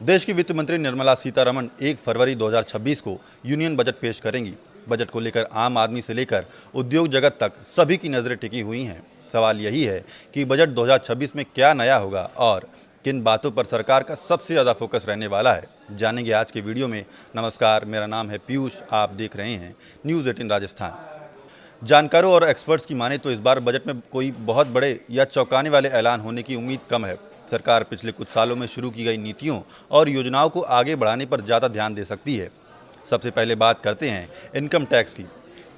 देश की वित्त मंत्री निर्मला सीतारमण 1 फरवरी 2026 को यूनियन बजट पेश करेंगी। बजट को लेकर आम आदमी से लेकर उद्योग जगत तक सभी की नज़रें टिकी हुई हैं। सवाल यही है कि बजट 2026 में क्या नया होगा और किन बातों पर सरकार का सबसे ज़्यादा फोकस रहने वाला है, जानेंगे आज के वीडियो में। नमस्कार, मेरा नाम है पीयूष, आप देख रहे हैं न्यूज़ 18 राजस्थान। जानकारों और एक्सपर्ट्स की माने तो इस बार बजट में कोई बहुत बड़े या चौंकाने वाले ऐलान होने की उम्मीद कम है। सरकार पिछले कुछ सालों में शुरू की गई नीतियों और योजनाओं को आगे बढ़ाने पर ज़्यादा ध्यान दे सकती है। सबसे पहले बात करते हैं इनकम टैक्स की।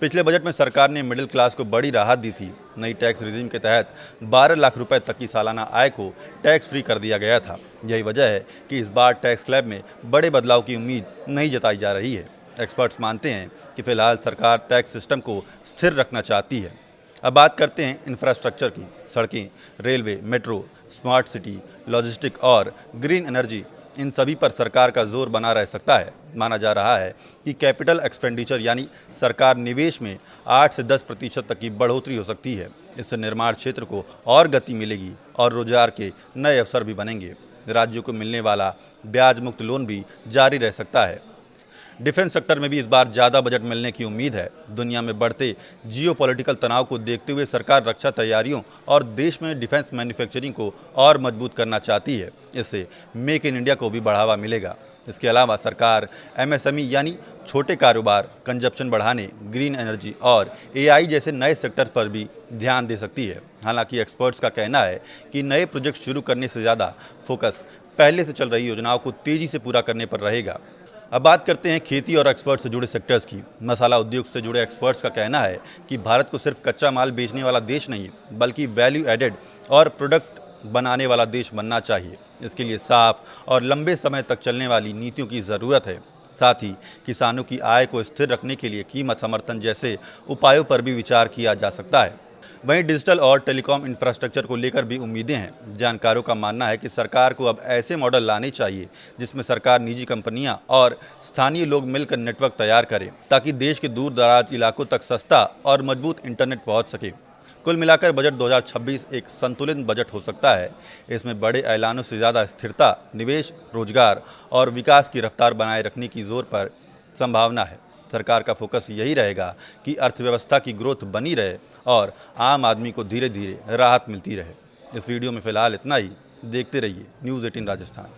पिछले बजट में सरकार ने मिडिल क्लास को बड़ी राहत दी थी। नई टैक्स रिजीम के तहत 12 लाख रुपए तक की सालाना आय को टैक्स फ्री कर दिया गया था। यही वजह है कि इस बार टैक्स स्लैब में बड़े बदलाव की उम्मीद नहीं जताई जा रही है। एक्सपर्ट्स मानते हैं कि फिलहाल सरकार टैक्स सिस्टम को स्थिर रखना चाहती है। अब बात करते हैं इंफ्रास्ट्रक्चर की। सड़कें, railway, metro, smart city, logistic और ग्रीन एनर्जी, इन सभी पर सरकार का जोर बना रह सकता है। माना जा रहा है कि कैपिटल एक्सपेंडिचर यानी सरकार निवेश में 8 से 10% तक की बढ़ोतरी हो सकती है। इससे निर्माण क्षेत्र को और गति मिलेगी और रोजगार के नए अवसर भी बनेंगे। राज्यों को मिलने वाला ब्याज मुक्त लोन भी जारी रह सकता है। डिफेंस सेक्टर में भी इस बार ज़्यादा बजट मिलने की उम्मीद है। दुनिया में बढ़ते जियोपॉलिटिकल तनाव को देखते हुए सरकार रक्षा तैयारियों और देश में डिफेंस मैन्युफैक्चरिंग को और मजबूत करना चाहती है। इससे मेक इन इंडिया को भी बढ़ावा मिलेगा। इसके अलावा सरकार एमएसएमई यानी छोटे कारोबार, कंजप्शन बढ़ाने, ग्रीन एनर्जी और एआई जैसे नए सेक्टर पर भी ध्यान दे सकती है। हालांकि एक्सपर्ट्स का कहना है कि नए प्रोजेक्ट शुरू करने से ज़्यादा फोकस पहले से चल रही योजनाओं को तेज़ी से पूरा करने पर रहेगा। अब बात करते हैं खेती और एक्सपोर्ट से जुड़े सेक्टर्स की। मसाला उद्योग से जुड़े एक्सपर्ट्स का कहना है कि भारत को सिर्फ कच्चा माल बेचने वाला देश नहीं बल्कि वैल्यू एडेड और प्रोडक्ट बनाने वाला देश बनना चाहिए। इसके लिए साफ और लंबे समय तक चलने वाली नीतियों की ज़रूरत है। साथ ही किसानों की आय को स्थिर रखने के लिए कीमत समर्थन जैसे उपायों पर भी विचार किया जा सकता है। वहीं डिजिटल और टेलीकॉम इंफ्रास्ट्रक्चर को लेकर भी उम्मीदें हैं। जानकारों का मानना है कि सरकार को अब ऐसे मॉडल लाने चाहिए जिसमें सरकार, निजी कंपनियां और स्थानीय लोग मिलकर नेटवर्क तैयार करें ताकि देश के दूर दराज इलाकों तक सस्ता और मजबूत इंटरनेट पहुंच सके। कुल मिलाकर बजट 2026 एक संतुलित बजट हो सकता है। इसमें बड़े ऐलानों से ज़्यादा स्थिरता, निवेश, रोजगार और विकास की रफ्तार बनाए रखने की जोर पर संभावना है। सरकार का फोकस यही रहेगा कि अर्थव्यवस्था की ग्रोथ बनी रहे और आम आदमी को धीरे धीरे राहत मिलती रहे। इस वीडियो में फिलहाल इतना ही। देखते रहिए न्यूज़ 18 राजस्थान।